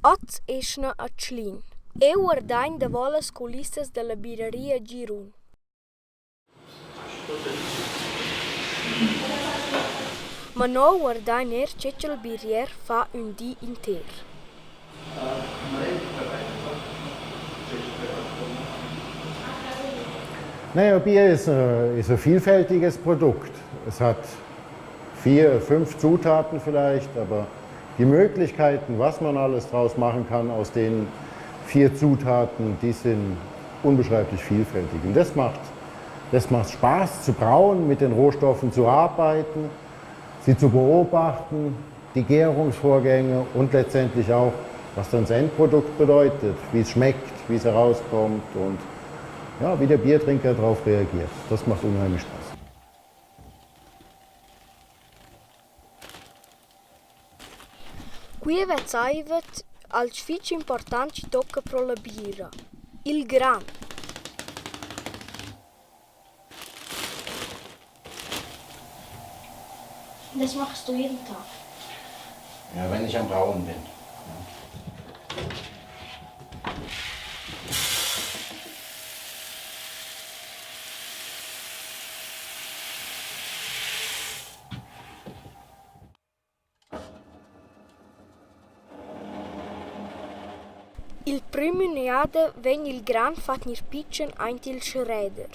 Oz esna a Tschlin. Eu guardain davos las culissas della birreria Girun. Ma no guardain che il birrier fa un di inter. Naja, Bier ist ein vielfältiges Produkt. Es hat 4, 5 Zutaten vielleicht, aber die Möglichkeiten, was man alles draus machen kann aus den 4 Zutaten, die sind unbeschreiblich vielfältig. Und das macht Spaß zu brauen, mit den Rohstoffen zu arbeiten, sie zu beobachten, die Gärungsvorgänge und letztendlich auch, was dann das Endprodukt bedeutet, wie es schmeckt, wie es herauskommt und ja, wie der Biertrinker darauf reagiert. Das macht unheimlich Spaß. Qui vezzaivet als fitch important ci tocca pro la birra. Il gran. Das machst du jeden Tag? Ja, wenn ich am Brauen bin. Il primo neada ven il gran fat nir pitchen aint il schredder.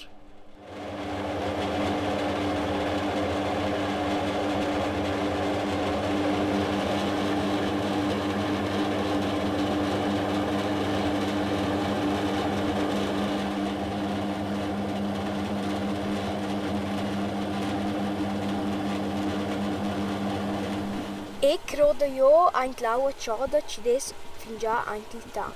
E croda io aint l'aua ciada ci des fin già aint il tank.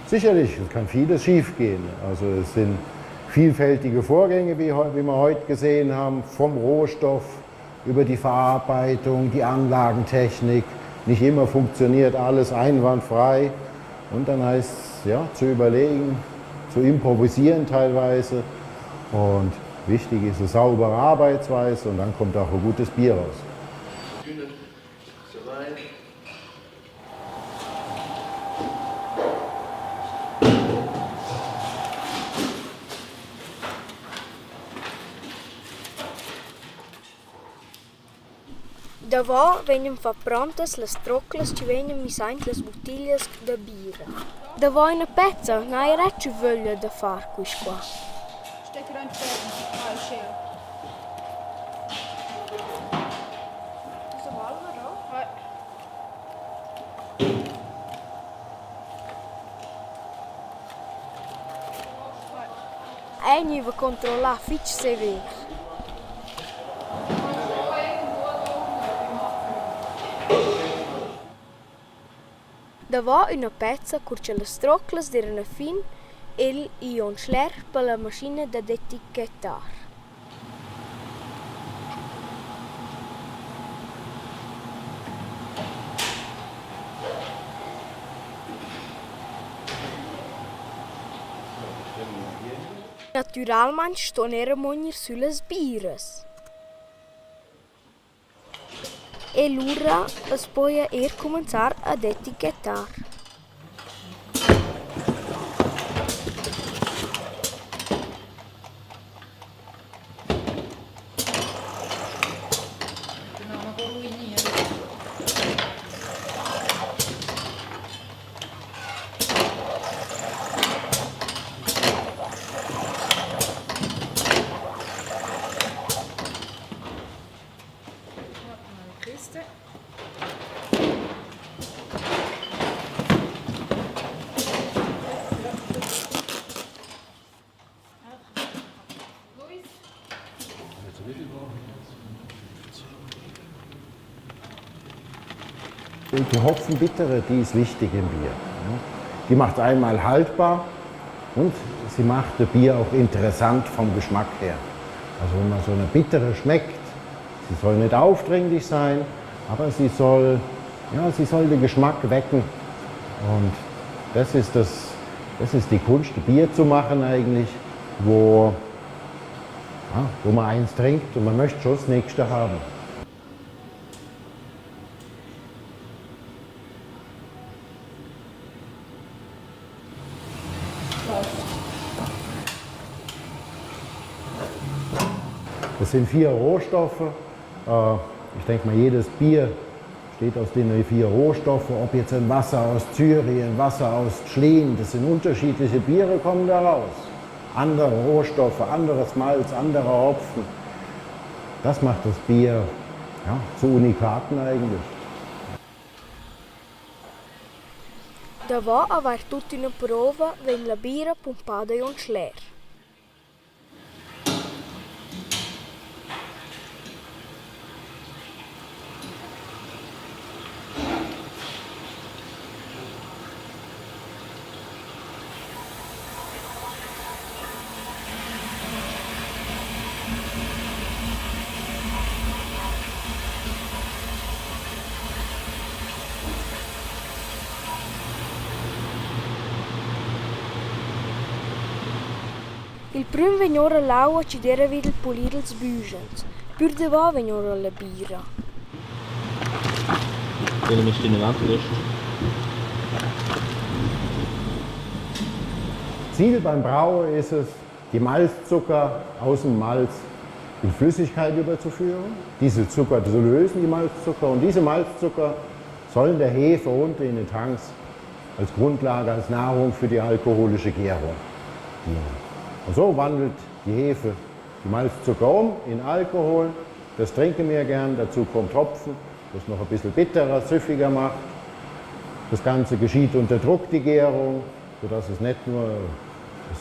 Sicherlich, es kann vieles schiefgehen. Also es sind vielfältige Vorgänge, wie wir heute gesehen haben, vom Rohstoff über die Verarbeitung, die Anlagentechnik. Nicht immer funktioniert alles einwandfrei. Und dann heißt es, ja, zu überlegen, zu improvisieren teilweise. Und wichtig ist eine saubere Arbeitsweise und dann kommt auch ein gutes Bier raus. Davò vegnan fa prontas las trocclas ci vegnan misaint las bottiglias da birra. Davò ina pezza, n'hai recce voglia da far quis qua. Steck rein fertig, schön. Das ist aber oder? Ja. Egni va controlla fitch sever. Davò una pezza curcia las trocclas d'erano fin el ion schler per la maschina da etichettar. Naturalmein ston era monir sulle biras. E l'ura es poia cominciar ad etichettar. Die Hopfenbittere, die ist wichtig im Bier. Die macht einmal haltbar und sie macht das Bier auch interessant vom Geschmack her. Also wenn man so eine Bittere schmeckt, sie soll nicht aufdringlich sein, aber sie soll den Geschmack wecken. Und Das ist die Kunst, Bier zu machen eigentlich, wo man eins trinkt und man möchte schon das nächste haben. Das sind 4 Rohstoffe. Ich denke mal, jedes Bier steht aus den 4 Rohstoffen. Ob jetzt ein Wasser aus Zürich, ein Wasser aus Schlien, das sind unterschiedliche Biere, kommen da raus. Andere Rohstoffe, anderes Malz, anderer Hopfen. Das macht das Bier zu Unikaten eigentlich. Da va aver tutta una prova ven la birra pompada in un schler. Il prim vegnora l'aua ci dera vid pulir ils büschens. Pür de va vegnora la birra. Quella mi stai davanti adesso. Ziel beim Brauen ist es, die Malzzucker aus dem Malz in Flüssigkeit überzuführen, diese Zucker zu lösen, die Malzzucker, und diese Malzzucker sollen der Hefe unten in den Tanks als Grundlage, als Nahrung für die alkoholische Gärung dienen. Und so wandelt die Hefe die Malzzucker um in Alkohol. Das trinken wir gern. Dazu kommt Hopfen, das noch ein bisschen bitterer, süffiger macht. Das Ganze geschieht unter Druck, die Gärung, sodass es nicht nur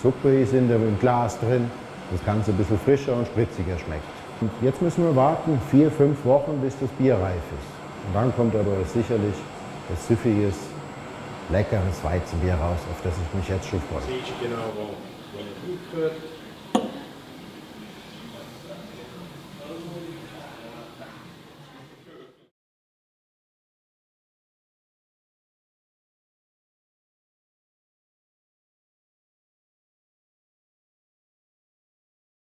Suppe ist im Glas drin, das Ganze ein bisschen frischer und spritziger schmeckt. Und jetzt müssen wir warten 4, 5 Wochen, bis das Bier reif ist. Und dann kommt aber sicherlich das süffiges, leckeres Weizenbier raus, auf das ich mich jetzt schon freue. Siehst du genau, wo er aufhört.